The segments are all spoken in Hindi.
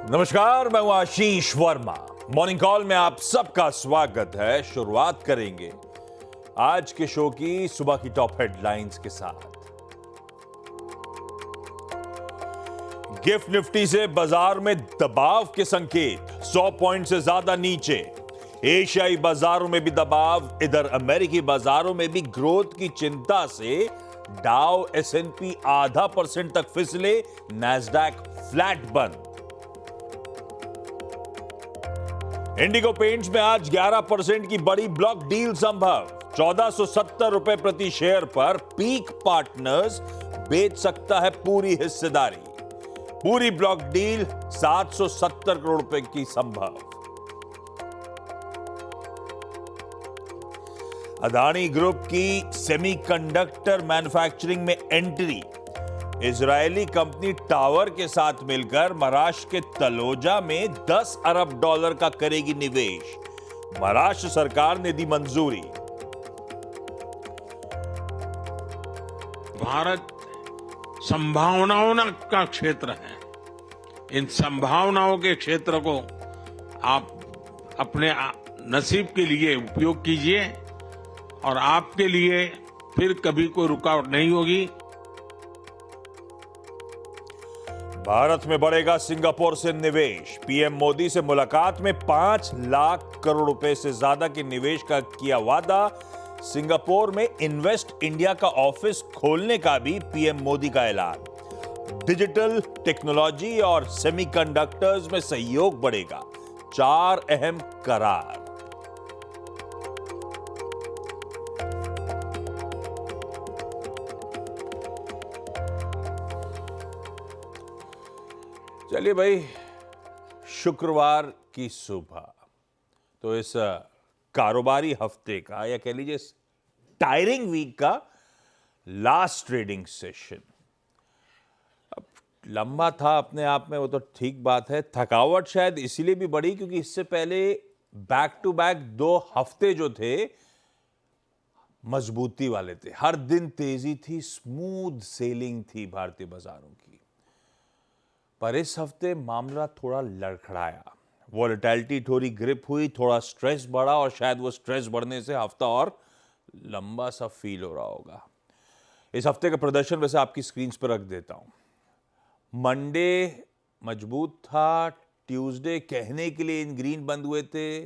नमस्कार, मैं हूं आशीष वर्मा। मॉर्निंग कॉल में आप सबका स्वागत है। शुरुआत करेंगे आज के शो की सुबह की टॉप हेडलाइंस के साथ। गिफ्ट निफ्टी से बाजार में दबाव के संकेत, 100 पॉइंट से ज्यादा नीचे। एशियाई बाजारों में भी दबाव, इधर अमेरिकी बाजारों में भी ग्रोथ की चिंता से डाउ एसएनपी आधा % तक फिसले, नैस्डैक फ्लैट बंद। इंडिगो पेंट्स में आज 11% की बड़ी ब्लॉक डील संभव, 1470 रुपए प्रति शेयर पर पीक पार्टनर्स बेच सकता है पूरी हिस्सेदारी। पूरी ब्लॉक डील 770 करोड़ रुपए की संभव। अदानी ग्रुप की सेमीकंडक्टर मैन्युफैक्चरिंग में एंट्री। इजरायली कंपनी टावर के साथ मिलकर महाराष्ट्र के तलोजा में $10 अरब का करेगी निवेश। महाराष्ट्र सरकार ने दी मंजूरी। भारत संभावनाओं का क्षेत्र है। इन संभावनाओं के क्षेत्र को आप अपने नसीब के लिए उपयोग कीजिए और आपके लिए फिर कभी कोई रुकावट नहीं होगी। भारत में बढ़ेगा सिंगापुर से निवेश। पीएम मोदी से मुलाकात में 5 लाख करोड़ रुपए से ज्यादा के निवेश का किया वादा। सिंगापुर में इन्वेस्ट इंडिया का ऑफिस खोलने का भी पीएम मोदी का ऐलान। डिजिटल टेक्नोलॉजी और सेमीकंडक्टर्स में सहयोग बढ़ेगा। 4 अहम करार। चलिए भाई, शुक्रवार की सुबह तो इस कारोबारी हफ्ते का या कह लीजिए टायरिंग वीक का लास्ट ट्रेडिंग सेशन। अब लंबा था अपने आप में, वो तो ठीक बात है। थकावट शायद इसीलिए भी बढ़ी क्योंकि इससे पहले बैक टू बैक 2 हफ्ते जो थे मजबूती वाले थे। हर दिन तेजी थी, स्मूथ सेलिंग थी भारतीय बाजारों की। पर इस हफ्ते मामला थोड़ा लड़खड़ाया। वॉलेटिलिटी थोड़ी ग्रिप हुई, थोड़ा स्ट्रेस बढ़ा और शायद वो स्ट्रेस बढ़ने से हफ्ता और लंबा सा फील हो रहा होगा। इस हफ्ते का प्रदर्शन वैसे आपकी स्क्रीन पर रख देता हूं। मंडे मजबूत था। ट्यूसडे कहने के लिए इन ग्रीन बंद हुए थे,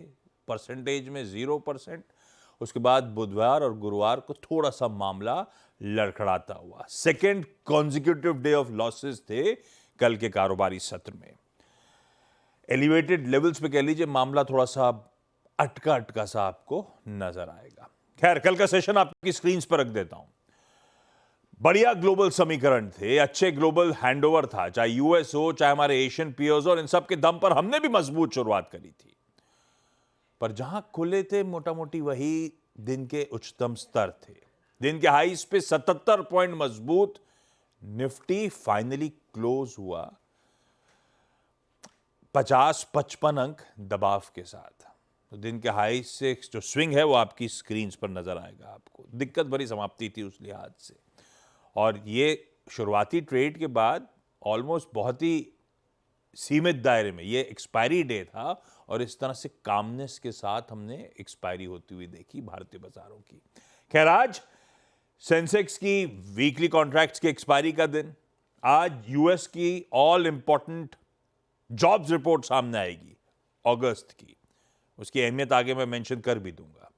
परसेंटेज में 0%। उसके बाद बुधवार और गुरुवार को थोड़ा सा मामला लड़खड़ाता हुआ। Second consecutive day of losses थे कल के कारोबारी सत्र में। एलिवेटेड लेवल्स पे कह लीजिए मामला थोड़ा सा अटका अटका सा आपको नजर आएगा। खैर, कल का सेशन आपकी स्क्रीन पर रख देता हूं। बढ़िया ग्लोबल समीकरण थे, अच्छे ग्लोबल हैंडओवर था, चाहे यूएस हो चाहे हमारे एशियन पीयर्स हो, और इन सब के दम पर हमने भी मजबूत शुरुआत करी थी। पर जहां खुले थे मोटा मोटी वही दिन के उच्चतम स्तर थे। दिन के हाईस पे 77 पॉइंट मजबूत। निफ्टी फाइनली क्लोज हुआ 50-55 अंक दबाव के साथ। तो दिन के हाई से जो स्विंग है वो आपकी स्क्रीन पर नजर आएगा आपको। दिक्कत भरी समाप्ति थी उस लिहाज से। और ये शुरुआती ट्रेड के बाद ऑलमोस्ट बहुत ही सीमित दायरे में ये एक्सपायरी डे था और इस तरह से कामनेस के साथ हमने एक्सपायरी होती हुई देखी भारतीय बाजारों की। खैर, आज सेंसेक्स की वीकली कॉन्ट्रैक्ट्स की एक्सपायरी का दिन। आज यूएस की ऑल इंपॉर्टेंट जॉब्स रिपोर्ट सामने आएगी अगस्त की। उसकी अहमियत आगे मैं मेंशन कर भी दूंगा।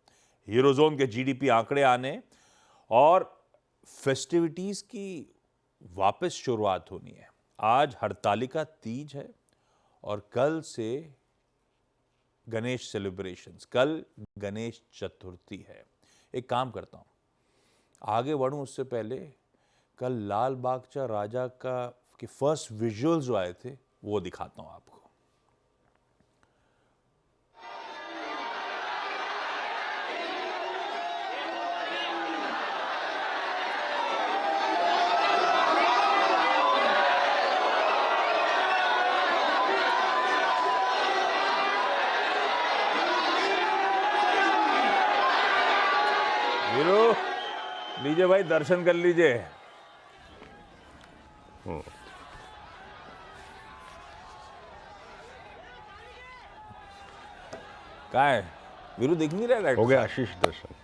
यूरोजोन के जीडीपी आंकड़े आने और फेस्टिविटीज की वापस शुरुआत होनी है। आज हरतालिका तीज है और कल से गणेश सेलिब्रेशंस, कल गणेश चतुर्थी है। एक काम करता हूं, आगे बढ़ूं उससे पहले कल लाल बागचा राजा के फर्स्ट विजुअल्स जो आए थे वो दिखाता हूं आपको। हीरो, लीजिए भाई, दर्शन कर लीजिए। कहाँ है वीरू, दिख नहीं रहा हो गया आशीष दर्शन।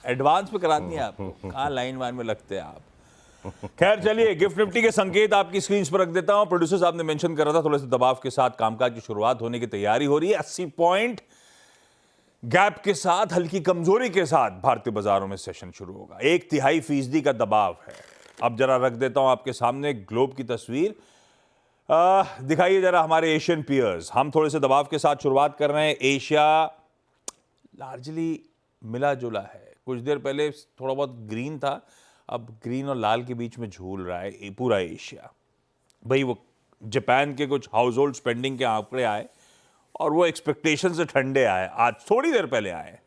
एडवांस में करा दिए आपको, कहाँ लाइन वाइन में लगते हैं आप। खैर चलिए, गिफ्ट निफ्टी के संकेत आपकी स्क्रीन पर रख देता हूं। प्रोड्यूसर साहब ने मेंशन करा था थोड़े से दबाव के साथ कामकाज की शुरुआत होने की तैयारी हो रही है। 80 पॉइंट गैप के साथ, हल्की कमजोरी के साथ भारतीय बाजारों में सेशन शुरू होगा। 1/3% का दबाव है। अब जरा रख देता हूं आपके सामने ग्लोब की तस्वीर। दिखाइए जरा हमारे एशियन पियर्स। हम थोड़े से दबाव के साथ शुरुआत कर रहे हैं। एशिया लार्जली मिला जुला है। कुछ देर पहले थोड़ा बहुत ग्रीन था, अब ग्रीन और लाल के बीच में झूल रहा है पूरा एशिया। भाई वो जापान के कुछ हाउस होल्ड स्पेंडिंग के आंकड़े आए और वो एक्सपेक्टेशन से ठंडे आए, आज थोड़ी देर पहले आए।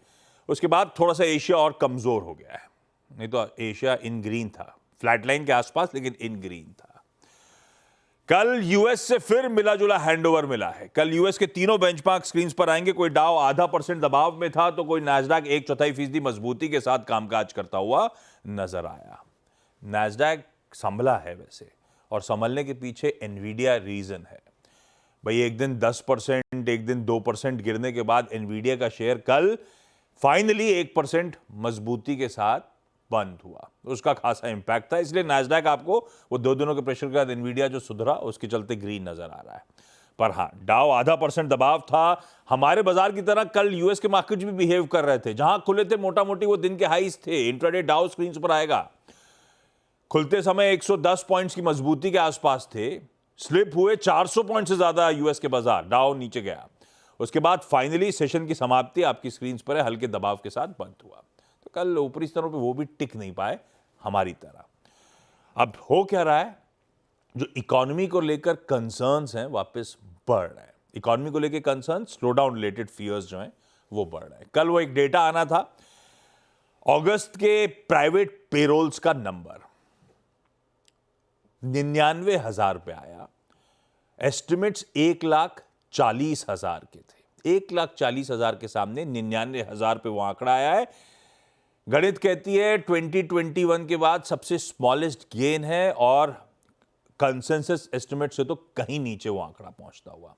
उसके बाद थोड़ा सा एशिया और कमजोर हो गया है। नहीं तो एशिया इन ग्रीन था, फ्लैट लाइन के आसपास, लेकिन इन ग्रीन था। कल यूएस से फिर मिला जुला हैंडओवर मिला है। कल यूएस के तीनों बेंचमार्क स्क्रीन पर आएंगे। कोई डाउ 0.5% दबाव में था तो कोई नैस्डैक 1/4% मजबूती के साथ कामकाज करता हुआ नजर आया। नैस्डैक संभला है वैसे, और संभलने के पीछे एनवीडिया रीजन है। भाई एक दिन 10%, एक दिन 2% गिरने के बाद एनवीडिया का शेयर कल फाइनली 1% मजबूती के साथ बंद हुआ। उसका खासा इंपैक्ट था, इसलिए नैस्डैक आपको वो 2 दिनों के प्रेशर के बाद एनवीडिया जो सुधरा उसके चलते ग्रीन नजर आ रहा है। पर हाँ, डाउ 0.5% दबाव था। हमारे बाजार की तरह कल यूएस के मार्केट भी बिहेव कर रहे थे। जहां खुले थे मोटा मोटी वो दिन के हाईज थे। इंट्राडे डाउ स्क्रीन पर आएगा, खुलते समय 110 पॉइंट्स की मजबूती के आसपास थे। स्लिप हुए 400 पॉइंट से ज्यादा यूएस के बाजार, डाउ नीचे गया। उसके बाद फाइनली सेशन की समाप्ति आपकी स्क्रीन पर है, हल्के दबाव के साथ बंद हुआ। तो कल ऊपरी स्तरों पे वो भी टिक नहीं पाए हमारी तरह। अब हो क्या रहा है, जो इकोनॉमी को लेकर कंसर्न्स हैं वापस बढ़ रहे हैं। इकोनॉमी को लेकर concern, slow down related fears जो हैं वो बढ़ रहे हैं। कल वो एक डेटा आना था, अगस्त के प्राइवेट पेरोल्स का नंबर 99,000 पे आया। एस्टिमेट्स 1,40,000 के थे। 1,40,000 के सामने 99,000 पे वो आंकड़ा आया है। गणित कहती है 2021 के बाद सबसे स्मॉलेस्ट गेन है, और कंसेंसस एस्टिमेट से तो कहीं नीचे वो आंकड़ा पहुंचता हुआ।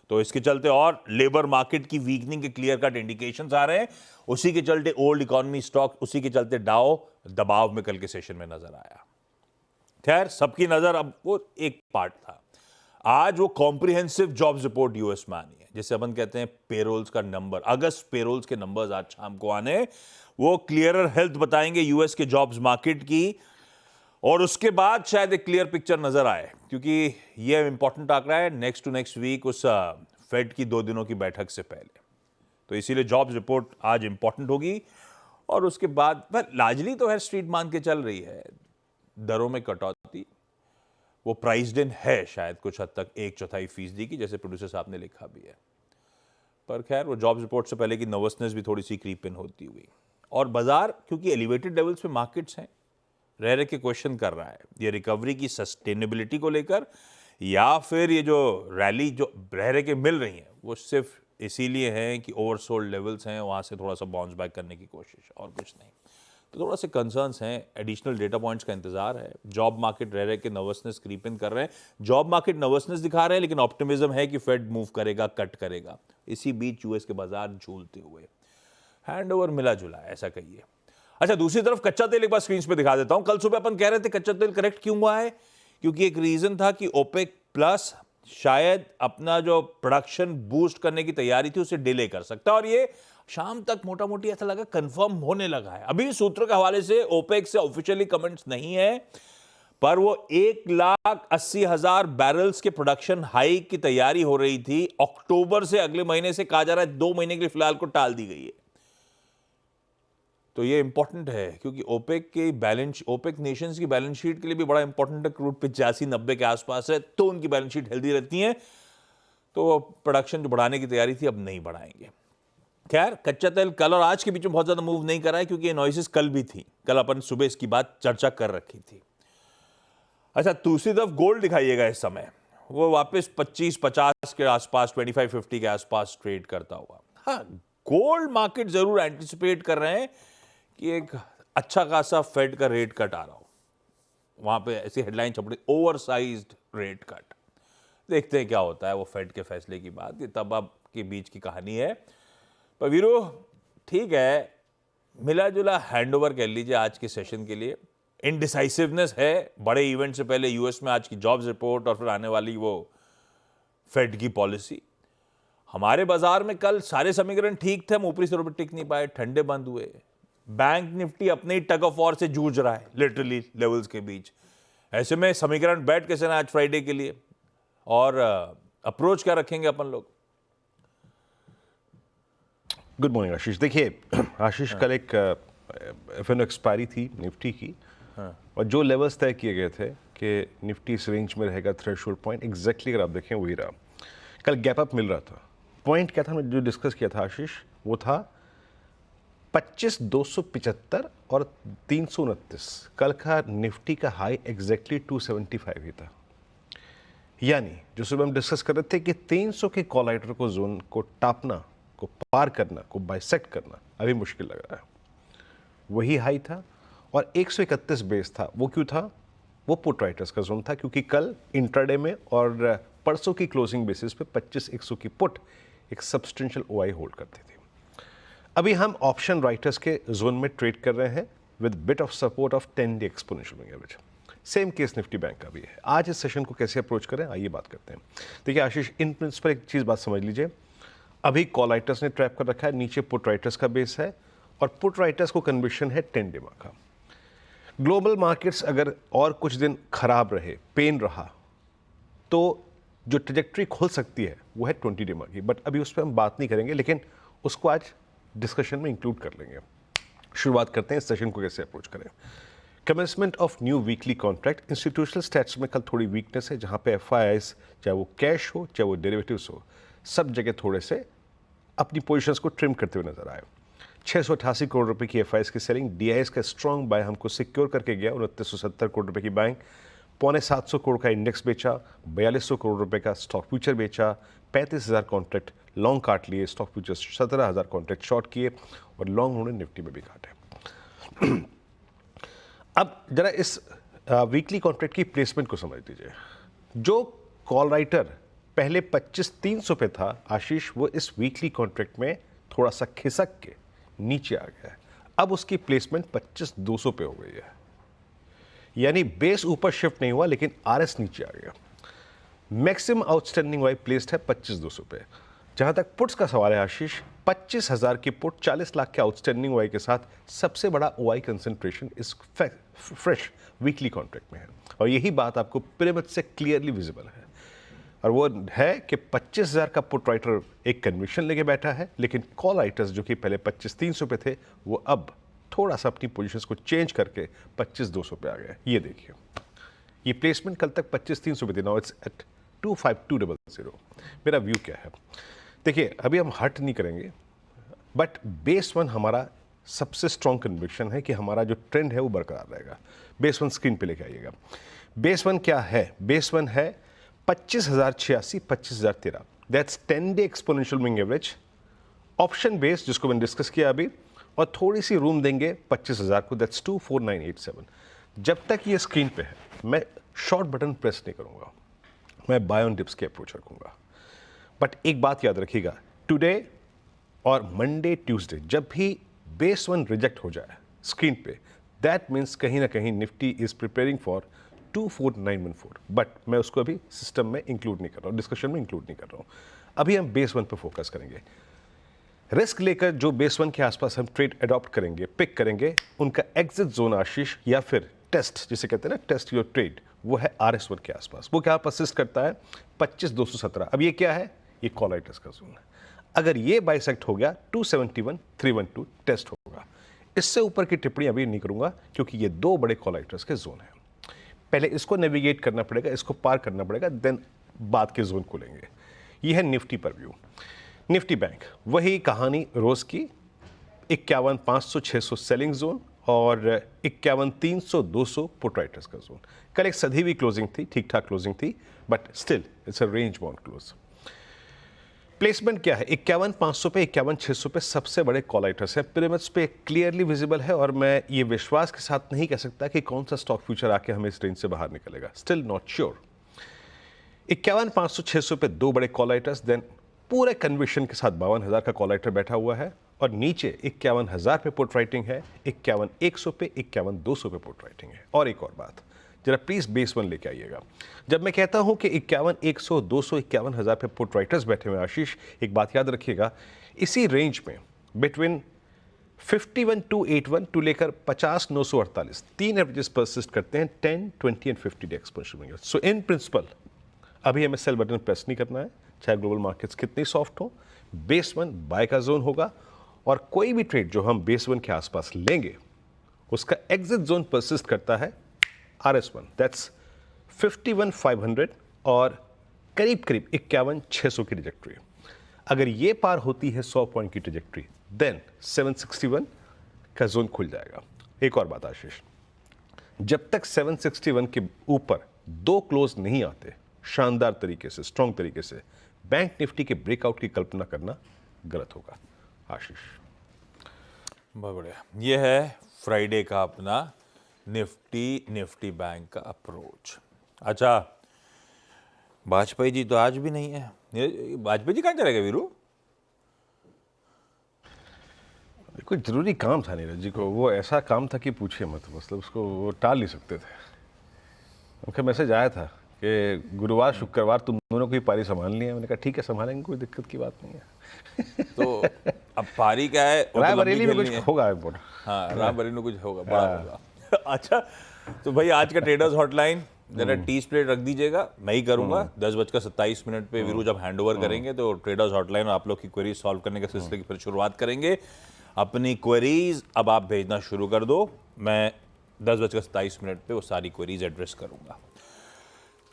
तो इसके चलते और लेबर मार्केट की वीकनिंग के क्लियर कट इंडिकेशंस आ रहे हैं। उसी के चलते ओल्ड इकोनॉमी स्टॉक, उसी के चलते डाउ दबाव में कल के सेशन में नजर आया। खैर, सबकी नजर अब वो एक पार्ट था। आज वो कॉम्प्रिहेंसिव जॉब्स रिपोर्ट यूएस में आनी है, जिसे अपन कहते हैं पेरोल्स का नंबर। अगस्त पेरोल्स के नंबर्स आज शाम को आने, वो क्लियरर हेल्थ बताएंगे यूएस के जॉब्स मार्केट की, और उसके बाद शायद एक क्लियर पिक्चर नजर आए, क्योंकि ये इंपॉर्टेंट आंकड़ा है नेक्स्ट टू नेक्स्ट वीक उस फेड की 2 दिनों की बैठक से पहले। तो इसीलिए जॉब्स रिपोर्ट आज इंपॉर्टेंट होगी। और उसके बाद लार्जली तो है स्ट्रीट मान के चल रही है, दरों में कटौती वो प्राइस्ड इन है शायद कुछ हद तक 1/4% की, जैसे प्रोड्यूसर साहब ने लिखा भी है। पर खैर, वो जॉब्स रिपोर्ट से पहले की नर्वसनेस भी थोड़ी सी क्रीप इन होती हुई। और बाजार क्योंकि एलिवेटेड लेवल्स पे मार्केट्स हैं, रह रहे के क्वेश्चन कर रहा है ये रिकवरी की सस्टेनेबिलिटी को लेकर, या फिर ये जो रैली जो रह रहे के मिल रही है वो सिर्फ इसीलिए है कि ओवरसोल्ड लेवल्स हैं, वहां से थोड़ा सा बाउंस बैक करने की कोशिश, और कुछ नहीं। तो थोड़ा से कंसर्न्स हैं, एडिशनल डेटा पॉइंट्स का इंतजार है। जॉब मार्केट रह रहे के नर्वसनेस क्रीप इन कर रहे हैं। जॉब मार्केट नर्वसनेस दिखा रहे हैं, लेकिन ऑप्टिमिज्म है कि फेड मूव करेगा, कट करेगा। इसी बीच यूएस के बाजार झूलते हुए, हैंडओवर मिला जुला ऐसा कहिए। अच्छा, दूसरी तरफ कच्चा तेल एक बार स्क्रीन पे दिखा देता हूं। कल सुबह अपन कह रहे थे कच्चा तेल करेक्ट क्यों हुआ है, क्योंकि एक रीजन था कि ओपेक प्लस शायद अपना जो प्रोडक्शन बूस्ट करने की तैयारी थी उसे डिले कर सकता है, और ये शाम तक मोटा मोटी ऐसा लगा कंफर्म होने लगा है। अभी सूत्रों के हवाले से ओपेक से ऑफिशियली कमेंट्स नहीं है, पर वो 1,80,000 बैरल्स के प्रोडक्शन हाइक की तैयारी हो रही थी। अक्टूबर से अगले महीने से कहा जा रहा है 2 महीने के लिए फिलहाल को टाल दी गई है। तो ये इंपॉर्टेंट है, क्योंकि ओपेक नेशंस की बैलेंस शीट के लिए भी बड़ा इंपॉर्टेंट है। क्रूड 85-90 के आसपास है, तो उनकी बैलेंस शीट हेल्दी रहती है। तो प्रोडक्शन जो बढ़ाने की तैयारी थी अब नहीं बढ़ाएंगे। खैर, कच्चा तेल कल और आज के बीच में बहुत ज्यादा मूव नहीं करा है, क्योंकि ये नॉइसेस कल भी थी। कल अपन सुबह इसकी बात चर्चा कर रखी थी। अच्छा, दूसरी तरफ गोल्ड दिखाइएगा इस समय, वो वापस 25-50 के आसपास, 25-50 के आसपास ट्रेड करता हुआ। हाँ, गोल्ड मार्केट जरूर एंटिसिपेट कर रहे हैं कि एक अच्छा खासा फेड का रेट कट आ रहा हो। वहां पे ऐसी हेडलाइन छप रही, ओवरसाइज्ड रेट कट। देखते हैं क्या होता है वो फेड के फैसले की बात। तब अब के बीच की कहानी है। पर वीरू ठीक है, मिला जुला हैंडओवर कह लीजिए आज के सेशन के लिए। इनडिसाइसिवनेस है बड़े इवेंट से पहले, यूएस में आज की जॉब्स रिपोर्ट और फिर आने वाली वो फेड की पॉलिसी। हमारे बाजार में कल सारे समीकरण ठीक थे, हम ऊपरी स्तरों पर टिक नहीं पाए, ठंडे बंद हुए। बैंक निफ्टी अपने ही टग ऑफ वॉर से जूझ रहा है लिटरली लेवल्स के बीच। ऐसे में समीकरण बैठ कैसे ना आज फ्राइडे के लिए, और अप्रोच क्या रखेंगे अपन लोग? गुड मॉर्निंग आशीष। देखिए आशीष, कल एक एफएनओ एक्सपायरी थी निफ्टी की, और जो लेवल्स तय किए गए थे कि निफ्टी इस रेंज में रहेगा, थ्रेशोल्ड पॉइंट एग्जैक्टली अगर आप देखें वही रहा। कल गैप अप मिल रहा था। पॉइंट क्या था, हमने जो डिस्कस किया था आशीष, वो था 25,275 और 329। कल का निफ्टी का हाई एग्जैक्टली 275 ही था। यानी जो सुबह हम डिस्कस कर रहे थे कि 300 के कॉलाइटर को जोन को टापना, को पार करना, को बाइसेक्ट करना अभी मुश्किल लग रहा है। वही हाई था और 131 बेस था। वो क्यों था? वो पुट राइटर्स का जोन था, क्योंकि कल इंट्राडे में और परसों की क्लोजिंग बेसिस पे 25,100 की पुट एक सब्सटेंशियल ओआई होल्ड करती थी। अभी हम ऑप्शन राइटर्स के जोन में ट्रेड कर रहे हैं with bit of support of 10 day exponential moving average. Same case Nifty bank का भी है। आज इस सेशन को कैसे अप्रोच करें, आइए बात करते हैं। देखिए आशीष, इन प्रिंसिपल एक चीज़ बात समझ लीजिए, अभी कॉल राइटर्स ने ट्रैप कर रखा है, नीचे पुट राइटर्स का बेस है, और पुट राइटर्स को कन्विक्शन है 10 डे का। ग्लोबल मार्केट्स अगर और कुछ दिन खराब रहे, पेन रहा, तो जो ट्रेजेक्ट्री खुल सकती है वो है 20 डे की। बट अभी उस पर हम बात नहीं करेंगे, लेकिन उसको आज डिस्कशन में इंक्लूड कर लेंगे। शुरुआत करते हैं इस सेशन को कैसे अप्रोच करें। Commencement of new weekly contract. Institutional stats में कल थोड़ी वीकनेस है, जहां पे एफआईआईज चाहे वो कैश हो चाहे वो डेरिवेटिव्स हो, सब जगह थोड़े से अपनी पोजीशंस को ट्रिम करते हुए नजर आए। 688 करोड़ रुपए की एफआईआईज की सेलिंग, डीआईएस का स्ट्रॉन्ग बाय हमको सिक्योर करके गया, 2970 करोड़ रुपए की बाइंग, 750 करोड़ का इंडेक्स बेचा, 4200 करोड़ रुपए का स्टॉक फ्यूचर बेचा, 35,000 कॉन्ट्रैक्ट लॉन्ग काट लिए, स्टॉक फ्यूचर्स 17,000 कॉन्ट्रैक्ट शॉर्ट किए, और लॉन्ग उन्होंने निफ्टी में भी काटे। अब जरा इस वीकली कॉन्ट्रैक्ट की प्लेसमेंट को समझ लीजिए। जो कॉल राइटर पहले 25,300 पे था आशीष, वो इस वीकली कॉन्ट्रैक्ट में थोड़ा सा खिसक के नीचे आ गया है। अब उसकी प्लेसमेंट 25,200 पे हो गई है। यानी बेस ऊपर शिफ्ट नहीं हुआ, लेकिन आरएस नीचे आ गया। मैक्सिमम आउटस्टैंडिंग वाई प्लेस्ड है 25,200 पे। जहां तक पुट्स का सवाल है आशीष, 25,000 की पुट 40 लाख के आउटस्टैंडिंग वाई के साथ सबसे बड़ा ओआई कंसंट्रेशन इस फ्रेश वीकली कॉन्ट्रैक्ट में है, और यही बात आपको पिरामिड से क्लियरली विजिबल है। और वो है कि 25,000 का पुट राइटर एक कन्विक्शन लेके बैठा है, लेकिन कॉल राइटर्स जो कि पहले 25,300 पे थे, वो अब थोड़ा सा अपनी पोजीशंस को चेंज करके 25,200 पे आ गए। ये देखिए, ये प्लेसमेंट कल तक 25,300 पे थी, नाउ इट्स एट 25,200। मेरा व्यू क्या है, देखिए अभी हम हट नहीं करेंगे, बट बेस वन हमारा सबसे स्ट्रॉन्ग कन्विक्शन है कि हमारा जो ट्रेंड है वो बरकरार रहेगा। बेस वन स्क्रीन पे लेके आइएगा। बेस वन क्या है? बेस वन है 25,086, 25,013। That's 10 day exponential moving average, option base जिसको मैंने डिस्कस किया अभी, और थोड़ी सी रूम देंगे 25,000 को, दैट्स 24987। जब तक ये स्क्रीन पे है मैं शॉर्ट बटन प्रेस नहीं करूंगा, मैं बाय ऑन डिप्स की अप्रोच रखूंगा। बट एक बात याद रखिएगा, टुडे और मंडे ट्यूसडे जब भी बेस वन रिजेक्ट हो जाए स्क्रीन पे, दैट मीन्स कहीं ना कहीं Nifty is preparing for 24914। But मैं उसको अभी सिस्टम में इंक्लूड नहीं कर रहा हूँ, डिस्कशन में इंक्लूड नहीं कर रहा हूँ। अभी हम बेस वन पर फोकस करेंगे। रिस्क लेकर जो बेस वन के आसपास हम ट्रेड अडॉप्ट करेंगे, पिक करेंगे, उनका एग्जिट जोन आशीष, या फिर टेस्ट जिसे कहते हैं ना, टेस्ट योर ट्रेड, वो है RS1 के आसपास। वो क्या परसिस्ट करता है? 25,217। अब ये क्या है? ये कॉल राइटर्स का जोन है। अगर ये बाइसेक्ट हो गया 271,312 टेस्ट होगा। इससे ऊपर की टिप्पणी अभी नहीं करूंगा, क्योंकि ये दो बड़े कॉल राइटर्स के जोन हैं। पहले इसको नेविगेट करना पड़ेगा, इसको पार करना पड़ेगा, देन बाद के जोन खोलेंगे। ये है निफ्टी पर व्यू। निफ्टी बैंक वही कहानी रोज की, 51,500-600 सेलिंग जोन और 51,300-200 पुट राइटर्स का जोन। कल एक सधी हुई क्लोजिंग थी, ठीक ठाक क्लोजिंग थी, but still it's a range bound close. Placement क्या है? 51,500 पे, 51,600 पे सबसे बड़े कॉल राइटर्स हैं। पिरामिड्स पे क्लियरली विजिबल है, और मैं ये विश्वास के साथ नहीं कह सकता कि कौन सा स्टॉक फ्यूचर आके हमें इस रेंज से बाहर निकलेगा। Still not sure. 51,500-600 पे दो बड़े कॉल राइटर्स, देन पूरे कन्विक्शन के साथ 52,000 का कॉल राइटर बैठा हुआ है और नीचे 51,000 पे पुट राइटिंग है, 51,100 पे, 51,200 पे पुट राइटिंग है। और एक और बात, जरा प्लीज बेस वन लेके आइएगा। जब मैं कहता हूं कि 51,100, 200, 51,000 पे पुट राइटर्स बैठे हुए, आशीष एक बात याद रखिएगा, इसी रेंज में बिटवीन 51,281 टू लेकर 50,948 तीन एवरेजेस परसिस्ट करते हैं 10, 20 and 50 day exponential. So in principle अभी हमें सेल बटन प्रेस नहीं करना है, चाहे ग्लोबल मार्केट्स कितनी सॉफ्ट हो। बेस वन बाय का जोन होगा और कोई भी ट्रेड जो हम बेस वन के आसपास लेंगे उसका एग्जिट जोन परसिस्ट करता है RS1, दैट्स 51,500 और करीब करीब 51,600 की ट्रैजेक्टरी। अगर ये पार होती है 100 पॉइंट की ट्रैजेक्टरी, देन 761 का जोन खुल जाएगा। एक और बात आशीष, जब तक 761 के ऊपर दो क्लोज नहीं आते शानदार तरीके से, स्ट्रॉन्ग तरीके से, बैंक निफ्टी के ब्रेकआउट की कल्पना करना गलत होगा। आशीष बहुत बढ़िया। ये है फ्राइडे का अपना निफ्टी बैंक का अप्रोच। अच्छा, वाजपेयी जी तो आज भी नहीं है। वाजपेयी जी कहाँ चले गए वीरू? कोई जरूरी काम था नीरज जी को, वो ऐसा काम था कि पूछिए मत, मतलब उसको वो टाल नहीं सकते थे। उनका मैसेज आया था कि गुरुवार शुक्रवार तुम दोनों को ही पारी संभालनी है। मैंने कहा ठीक है संभालेंगे, कोई दिक्कत की बात नहीं है। तो अब पारी क्या है, रायबरेली में कुछ होगा इम्पोर्टेंट। हाँ, रायबरेली में कुछ होगा, बड़ा होगा। अच्छा, तो भाई आज का ट्रेडर्स हॉटलाइन जरा टी स्प्लिट रख दीजिएगा, मैं ही करूंगा 10:27 पे। वीरू जब हैंड ओवर करेंगे तो ट्रेडर्स हॉटलाइन और आप लोग की क्वेरीज सॉल्व करने के सिलसिले की फिर शुरुआत करेंगे। अपनी क्वेरीज अब आप भेजना शुरू कर दो, मैं 10:27 पे वो सारी क्वेरीज एड्रेस करूंगा।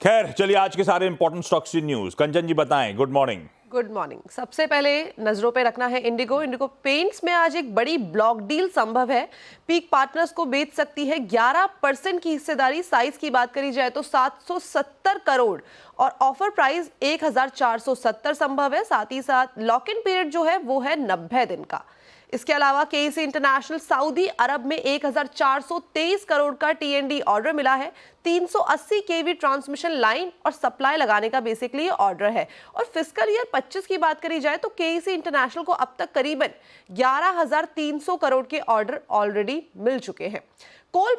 खैर चलिए, आज के सारे इंपॉर्टेंट स्टॉक्स की न्यूज कंचन जी बताएं। Good morning. Good morning. सबसे पहले नजरों पे रखना है इंडिगो पेंट्स में आज एक बड़ी ब्लॉक डील संभव है। पीक पार्टनर्स को बेच सकती है 11% की हिस्सेदारी। साइज की बात करी जाए तो 770 करोड़ और ऑफर प्राइस 1470 संभव है। साथ ही साथ लॉक इन पीरियड जो है वो है 90 दिन का। इसके अलावा केसी इंटरनेशनल सऊदी अरब में 1423 करोड़ का TND ऑर्डर मिला है। 380 kV ट्रांसमिशन लाइन और सप्लाई लगाने का बेसिकली ऑर्डर है। और फिस्कल ईयर 25 की बात करी जाए तो केसी इंटरनेशनल को अब तक करीबन 11,300 करोड़ के ऑर्डर ऑलरेडी मिल चुके हैं। कोल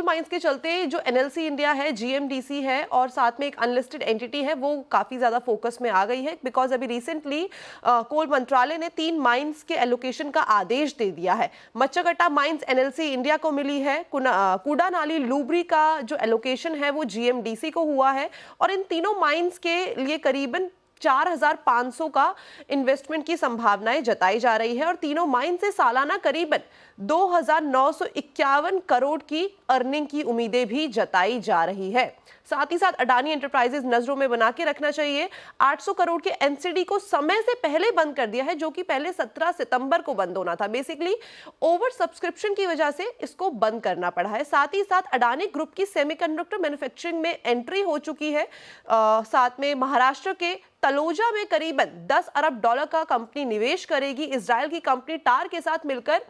माइंस के चलते जो NLC इंडिया है, GMDC है और साथ में एक अनलिस्टेड एंटिटी है, वो काफी ज्यादा फोकस में आ गई है। बिकॉज अभी रिसेंटली कोल मंत्रालय ने 3 माइंस के एलोकेशन का आदेश दे दिया है। मच्छकट्टा माइंस NLC इंडिया को मिली है। कूडानाली लूबरी का जो एलोकेशन है वो GMDC को हुआ है। और इन तीनों माइंस के लिए करीबन 4,500 का इन्वेस्टमेंट की संभावनाएं जताई जा रही है और तीनों माइन से सालाना करीबन 2,951 करोड़ की अर्निंग की उम्मीदें भी जताई जा रही है। साथ ही साथ अडानी एंटरप्राइजेज नजरों में बना के रखना चाहिए। 800 करोड़ के NCD को समय से पहले बंद कर दिया है, जो कि पहले 17 सितंबर को बंद होना था। बेसिकली ओवर सब्सक्रिप्शन की वजह से इसको बंद करना पड़ा है। साथ ही साथ अडानी ग्रुप की सेमीकंडक्टर मैन्युफैक्चरिंग में एंट्री हो चुकी है। साथ में महाराष्ट्र के तलोजा में करीबन 10 अरब डॉलर का कंपनी निवेश करेगी। इजराइल की कंपनी टार के साथ मिलकर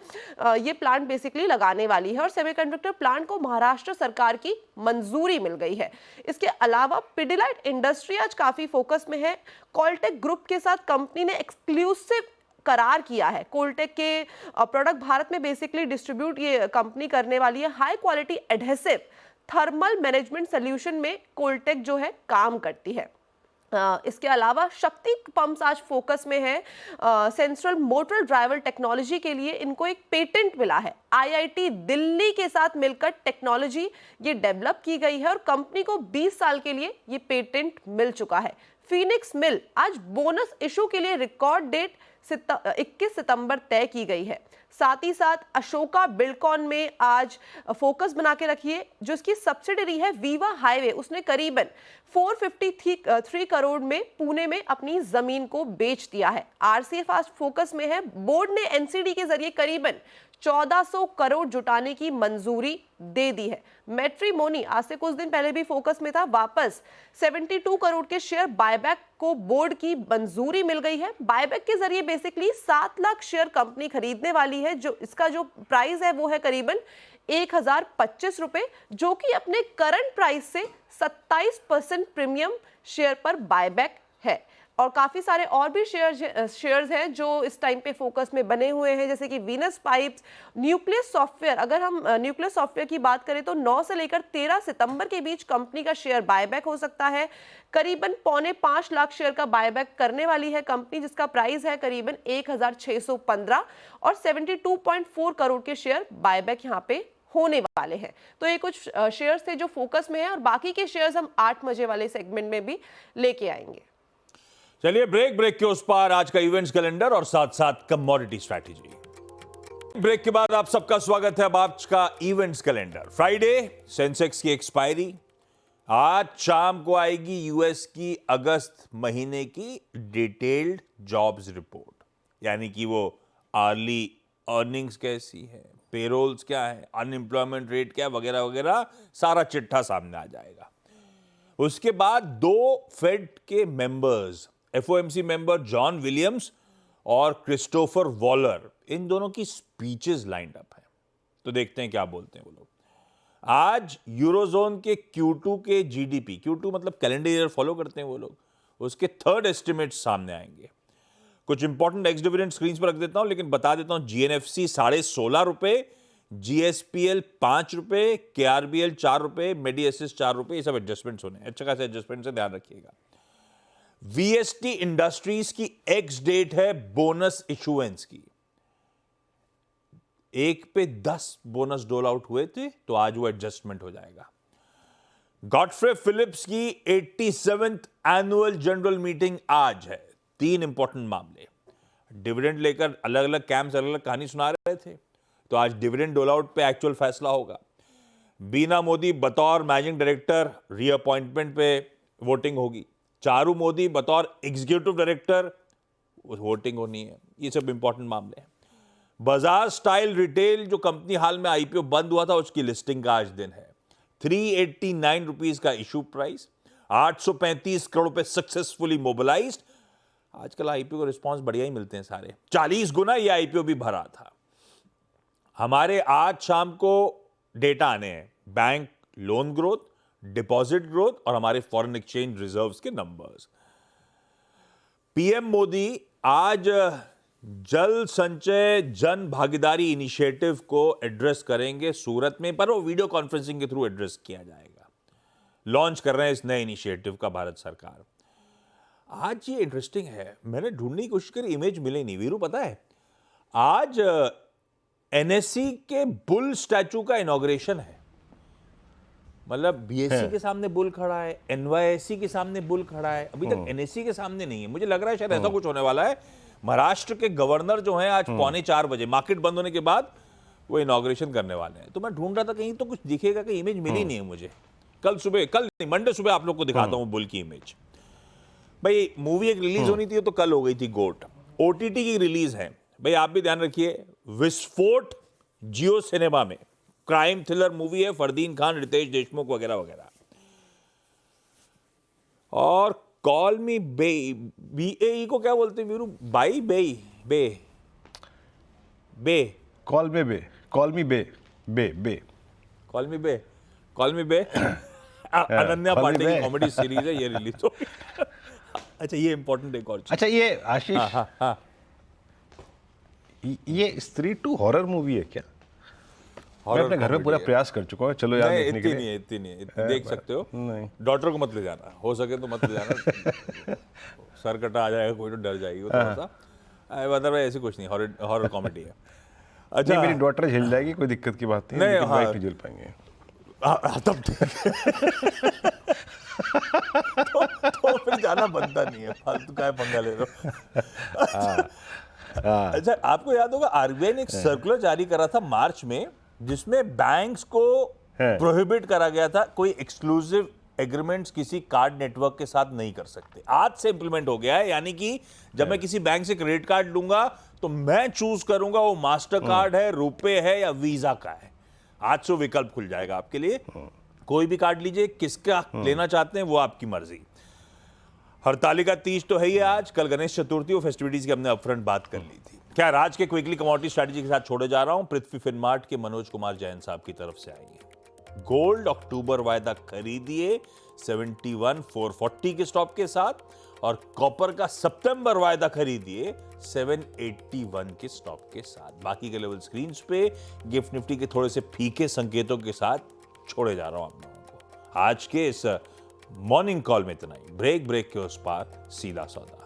ये प्लांट बेसिकली लगाने वाली है और सेमीकंडक्टर प्लांट को महाराष्ट्र सरकार की मंजूरी मिल गई है। इसके अलावा पिडिलाइट इंडस्ट्री आज काफी फोकस में है। कॉलटेक ग्रुप के साथ कंपनी ने एक्सक्लूसिव करार किया है। कोलटेक के प्रोडक्ट भारत में बेसिकली डिस्ट्रीब्यूट ये कंपनी करने वाली है। High quality adhesive thermal management solution में कोलटेक जो है काम करती है। इसके अलावा शक्ति पंप्स आज फोकस में है। सेंट्रल मोटर ड्राइवर टेक्नोलॉजी के लिए इनको एक पेटेंट मिला है। IIT दिल्ली के साथ मिलकर टेक्नोलॉजी ये डेवलप की गई है और कंपनी को 20 साल के लिए ये पेटेंट मिल चुका है। फीनिक्स मिल आज बोनस इशू के लिए रिकॉर्ड डेट 21 सितंबर तय की गई है। साथ ही साथ अशोका बिल्डकॉन में आज फोकस बना के रखिए। जो इसकी सब्सिडरी है वीवा हाईवे, उसने करीबन 453 करोड़ में पुणे में अपनी जमीन को बेच दिया है। RCF आज फोकस में है। बोर्ड ने NCD के जरिए करीबन 1400 करोड़ जुटाने की मंजूरी दे दी है। मैट्रिमोनी आज से कुछ दिन पहले भी फोकस में था। वापस 72 करोड़ के शेयर बायबैक को बोर्ड की मंजूरी मिल गई है। बायबैक के जरिए बेसिकली 7 लाख शेयर कंपनी खरीदने वाली है। जो इसका जो प्राइस है वो है करीबन 1,025 रुपए, जो कि अपने करंट प्राइस से 27% प्रीमियम शेयर पर बायबैक है। और काफी सारे और भी शेयर्स हैं जो इस टाइम पे फोकस में बने हुए हैं, जैसे कि वीनस पाइप्स, न्यूक्लियस सॉफ्टवेयर। अगर हम न्यूक्लियस सॉफ्टवेयर की बात करें तो 9 से लेकर 13 सितंबर के बीच कंपनी का शेयर बायबैक हो सकता है। करीबन 4.25 लाख शेयर का बायबैक करने वाली है कंपनी, जिसका प्राइस है करीबन 1615 और 72.4 करोड़ के शेयर बायबैक यहाँ पे होने वाले हैं। तो ये कुछ शेयर्स थे जो फोकस में है, और बाकी के शेयर्स हम 8 बजे वाले सेगमेंट में भी लेके आएंगे। चलिए ब्रेक के उस पार आज का इवेंट्स कैलेंडर और साथ साथ कमोडिटी स्ट्रैटेजी। ब्रेक के बाद आप सबका स्वागत है। अब आज का इवेंट्स कैलेंडर। फ्राइडे सेंसेक्स की एक्सपायरी, आज शाम को आएगी यूएस की अगस्त महीने की डिटेल्ड जॉब्स रिपोर्ट, यानी कि वो अर्ली अर्निंग्स कैसी है, पेरोल्स क्या है, अनएम्प्लॉयमेंट रेट क्या है, वगैरह वगैरह सारा चिट्ठा सामने आ जाएगा। उसके बाद 2 फेड के members, FOMC member John Williams और क्रिस्टोफर वॉलर, इन दोनों की स्पीचेस लाइंड अप है, तो देखते हैं क्या बोलते हैं वो लोग। आज यूरोजोन के Q2 के जीडीपी, Q2 मतलब कैलेंडर ईयर फॉलो करते हैं वो लोग, उसके 3rd एस्टिमेट सामने आएंगे। कुछ इंपॉर्टेंट एक्स डिविडेंड स्क्रीन पर रख देता हूं, लेकिन बता देता हूं जीएनएफसी 16.5 रुपए, जीएसपीएल 5 रुपए, केआरबीएल 4 रुपए, मेडीएसएस 4 रुपए, ये सब एडजस्टमेंट्स होने, अच्छा खासा एडजस्टमेंट से ध्यान रखिएगा। वीएसटी इंडस्ट्रीज की एक्स डेट है बोनस इशुएंस की, 1 पे 10 बोनस डोल आउट हुए थे, तो आज वो एडजस्टमेंट हो जाएगा। गॉडफ्रे फिलिप्स की 87th एनुअल जनरल मीटिंग आज है। 3 इंपॉर्टेंट मामले, डिविडेंड लेकर अलग अलग कैंप्स अलग अलग कहानी सुना रहे थे, तो आज डिविडेंड डोल आउट पे एक्चुअल फैसला होगा। बीना मोदी बतौर मैनेजिंग डायरेक्टर रीअपॉइंटमेंट पे वोटिंग होगी। चारू मोदी बतौर एग्जीक्यूटिव डायरेक्टर वोटिंग होनी है। ये सब इंपॉर्टेंट मामले हैं। बाजार स्टाइल रिटेल जो कंपनी हाल में आईपीओ बंद हुआ था, उसकी लिस्टिंग का आज दिन है। 389 रुपीज का इशू प्राइस, 835 करोड़ पे सक्सेसफुली मोबिलाइज्ड। आजकल आईपीओ को रिस्पांस बढ़िया ही मिलते हैं सारे। 40 गुना ये आईपीओ भी भरा था। हमारे आज शाम को डेटा आने हैं, bank loan growth, deposit growth और हमारे फॉरेन एक्सचेंज रिजर्व्स के नंबर्स। पीएम मोदी आज जल संचय जन भागीदारी इनिशिएटिव को एड्रेस करेंगे सूरत में, पर वो वीडियो कॉन्फ्रेंसिंग के थ्रू एड्रेस किया जाएगा। लॉन्च कर रहे हैं इस नए इनिशिएटिव का भारत सरकार। आज ये इंटरेस्टिंग है, मैंने ढूंढने की कोशिश करी, इमेज मिले नहीं। वीरू पता है आज एनएससी के बुल स्टैचू का इनॉग्रेशन है। मतलब बीएससी के सामने बुल खड़ा है, एनवाईएससी के सामने बुल खड़ा है, अभी तक एनएससी के सामने नहीं है। मुझे लग रहा है शायद ऐसा कुछ होने वाला है। महाराष्ट्र के गवर्नर जो हैं आज 4:45 बजे मार्केट बंद होने के बाद वो इनॉग्रेशन करने वाले हैं। तो मैं ढूंढ रहा था कहीं तो कुछ दिखेगा, कि इमेज मिली नहीं है मुझे। कल नहीं, मंडे सुबह आप लोग को दिखाता हूं बुल की इमेज। भाई मूवी एक रिलीज होनी थी तो कल हो गई थी गोट। ओटीटी की रिलीज है भाई, आप भी ध्यान रखिए। विस्फोट जियो सिनेमा में क्राइम थ्रिलर मूवी है, फरदीन खान, रितेश देशमुख वगैरह वगैरह। और कॉल मी बे, बीएई को क्या बोलते हैं वीरू? बाई बेई बे बे कॉल मी बे, कॉल मी बे बे बे कॉल मी बे, कॉल मी बे अनन्या Call Me पांडे की Bae। कॉमेडी सीरीज है, ये रिलीज हो गई। अच्छा ये इंपॉर्टेंट एक और चीज। अच्छा ये आशीष, हाँ। ये स्त्री 2 हॉरर मूवी है क्या? मैं अपने घर में पूरा प्रयास कर चुका हूँ, चलो यार देखने के लिए। इतनी नहीं है, देख सकते हो। नहीं। डॉक्टर को मत ले जाना, हो सके तो मत ले जाना। सर कटा आ जाएगा कोई तो डर जाएगी वो थोड़ा सा। अदरवाइज ऐसी कुछ नहीं, हॉरर कॉमेडी है। अच्छा नहीं, मेरी डॉटर झेल जाएगी, कोई दिक्कत की बात नहीं, नहीं, लेकिन हाँ। वाइफ नहीं झेल पाएंगे। तब तो फिर जाना बनता नहीं है, फालतू का पंगा ले रहे हो। अच्छा आपको याद होगा आरबीआई ने एक सर्कुलर जारी करा था मार्च में, जिसमें बैंक्स को प्रोहिबिट करा गया था, कोई एक्सक्लूसिव एग्रीमेंट्स किसी कार्ड नेटवर्क के साथ नहीं कर सकते। आज से इंप्लीमेंट हो गया है, यानी कि जब मैं किसी बैंक से क्रेडिट कार्ड लूंगा तो मैं चूज करूंगा वो मास्टर कार्ड है, रुपए है या वीजा का है। आज से विकल्प खुल जाएगा आपके लिए। कोई भी कार्ड लीजिए, किसका लेना चाहते हैं वो आपकी मर्जी। हरतालिका तीज तो है ही आज, कल गणेश चतुर्थी और फेस्टिविटीज की हमने अपफ्रंट बात कर ली थी। क्या राज के क्विकली कमोडिटी स्ट्रेटजी के साथ छोड़े जा रहा हूं। पृथ्वी फिनमार्ट के मनोज कुमार जैन साहब की तरफ से आएंगे। गोल्ड अक्टूबर वायदा खरीदिए 71,440 के स्टॉप के साथ, और कॉपर का सितंबर वायदा खरीदिए 781 के स्टॉप के साथ। बाकी के लेवल स्क्रीन पे गिफ्ट निफ्टी के थोड़े से फीके संकेतों के साथ छोड़े जा रहा हूं आप लोगों को। आज के इस मॉर्निंग कॉल में इतना ही। ब्रेक के उस पार सीधा सौदा।